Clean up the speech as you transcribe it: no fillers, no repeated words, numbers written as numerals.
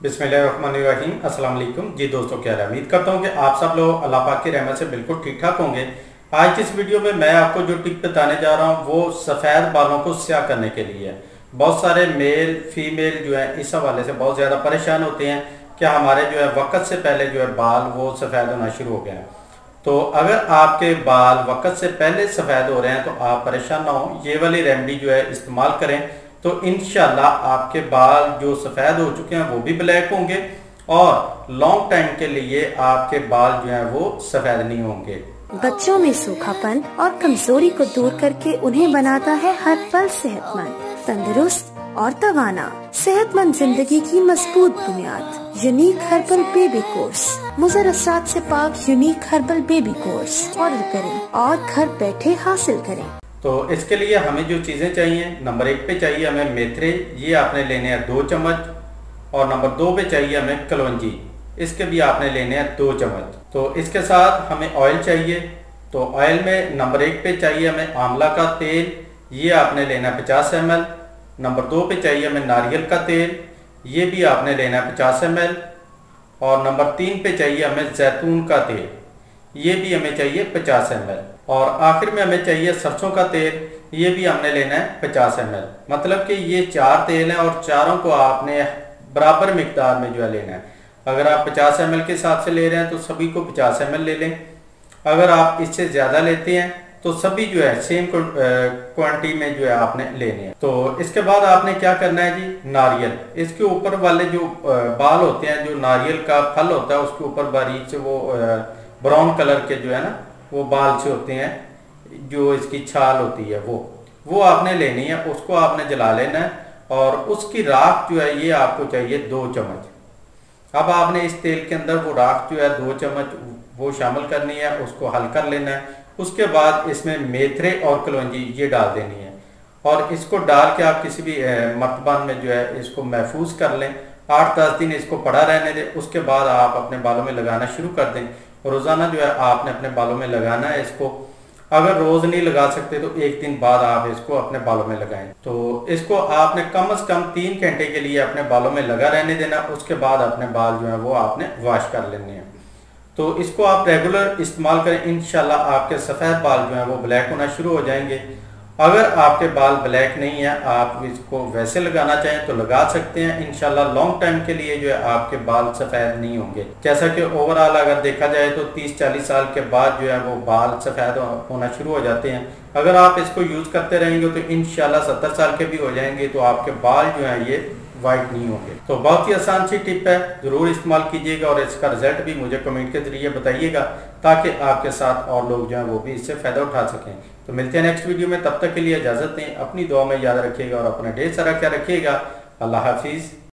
बिस्मिल्लाहिर्रहमानिर्रहीम। अस्सलाम वालेकुम जी दोस्तों, क्या है, उम्मीद करता हूँ कि आप सब लोग अल्लाह पाक की रहमत से बिल्कुल ठीक ठाक होंगे। आज की इस वीडियो में मैं आपको जो टिप बताने जा रहा हूँ वो सफ़ेद बालों को स्याह करने के लिए है। बहुत सारे मेल फीमेल जो है इस हवाले से बहुत ज़्यादा परेशान होते हैं कि हमारे जो है वक्त से पहले जो है बाल वो सफ़ेद होना शुरू हो गए हैं। तो अगर आपके बाल वक्त से पहले सफ़ेद हो रहे हैं तो आप परेशान ना हो, ये वाली रेमेडी जो है इस्तेमाल करें तो इंशाल्लाह आपके बाल जो सफ़ेद हो चुके हैं वो भी ब्लैक होंगे और लॉन्ग टाइम के लिए आपके बाल जो है वो सफ़ेद नहीं होंगे। बच्चों में सूखापन और कमजोरी को दूर करके उन्हें बनाता है हर पल सेहतमंद, तंदुरुस्त और तवाना। सेहतमंद जिंदगी की मजबूत बुनियाद यूनिक हर्बल बेबी कोर्स। मुज़र असरात से पाक unique herbal baby course order करें और घर बैठे हासिल करें। तो इसके लिए हमें जो चीज़ें चाहिए, नंबर 1 पे चाहिए हमें मेथरे, ये आपने लेने हैं 2 चम्मच, और नंबर 2 पे चाहिए हमें कलौंजी, इसके भी आपने लेने हैं 2 चम्मच। तो इसके साथ हमें ऑयल चाहिए। तो ऑयल में नंबर 1 पे चाहिए हमें आंवला का तेल, ये आपने लेना है 50 ml। नंबर 2 पे चाहिए हमें नारियल का तेल, ये भी आपने लेना है 50 ml। और नंबर 3 पे चाहिए हमें जैतून का तेल, ये भी हमें चाहिए 50 ml। और आखिर में हमें चाहिए सरसों का तेल, ये भी हमने लेना है 50 ml। मतलब कि ये 4 तेल हैं और चारों को आपने बराबर मिकदार में जो है लेना है। अगर आप 50 ml के हिसाब से ले रहे हैं तो सभी को 50 ml ले लें। अगर आप इससे ज़्यादा लेते हैं तो सभी जो है सेम क्वांटिटी में जो है आपने लेने हैं। तो इसके बाद आपने क्या करना है जी, नारियल, इसके ऊपर वाले जो बाल होते हैं, जो नारियल का फल होता है उसके ऊपर बारीक से वो ब्राउन कलर के जो है ना वो बाल से होते हैं, जो इसकी छाल होती है वो आपने लेनी है, उसको आपने जला लेना है। और उसकी राख जो है ये आपको चाहिए 2 चम्मच। अब आपने इस तेल के अंदर वो राख जो है 2 चम्मच वो शामिल करनी है, उसको हल कर लेना है। उसके बाद इसमें मेथरे और कलौंजी ये डाल देनी है और इसको डाल के आप किसी भी मर्तबान में जो है इसको महफूज कर लें। 8-10 दिन इसको पड़ा रहने दें, उसके बाद आप अपने बालों में लगाना शुरू कर दें। रोज़ाना जो है आपने अपने बालों में लगाना है इसको। अगर रोज़ नहीं लगा सकते तो 1 दिन बाद आप इसको अपने बालों में लगाएं। तो इसको आपने कम से कम 3 घंटे के लिए अपने बालों में लगा रहने देना। उसके बाद अपने बाल जो है वो आपने वॉश कर लेने हैं। तो इसको आप रेगुलर इस्तेमाल करें, इंशाल्लाह आपके सफ़ेद बाल जो हैं वो ब्लैक होना शुरू हो जाएंगे। अगर आपके बाल ब्लैक नहीं है, आप इसको वैसे लगाना चाहें तो लगा सकते हैं। इंशाल्लाह लॉन्ग टाइम के लिए जो है आपके बाल सफ़ेद नहीं होंगे। जैसा कि ओवरऑल अगर देखा जाए तो 30-40 साल के बाद जो है वो बाल सफ़ेद होना शुरू हो जाते हैं। अगर आप इसको यूज़ करते रहेंगे तो इंशाल्लाह 70 साल के भी हो जाएंगे तो आपके बाल जो हैं ये वाइट नहीं होंगे। तो बहुत ही आसान सी टिप है, ज़रूर इस्तेमाल कीजिएगा और इसका रिजल्ट भी मुझे कमेंट के जरिए बताइएगा ताकि आपके साथ और लोग जो हैं वो भी इससे फ़ायदा उठा सकें। तो मिलते हैं नेक्स्ट वीडियो में, तब तक के लिए इजाज़त दें। अपनी दुआ में याद रखिएगा और अपना ढेर सारा ख्याल रखिएगा। अल्लाह हाफिज़।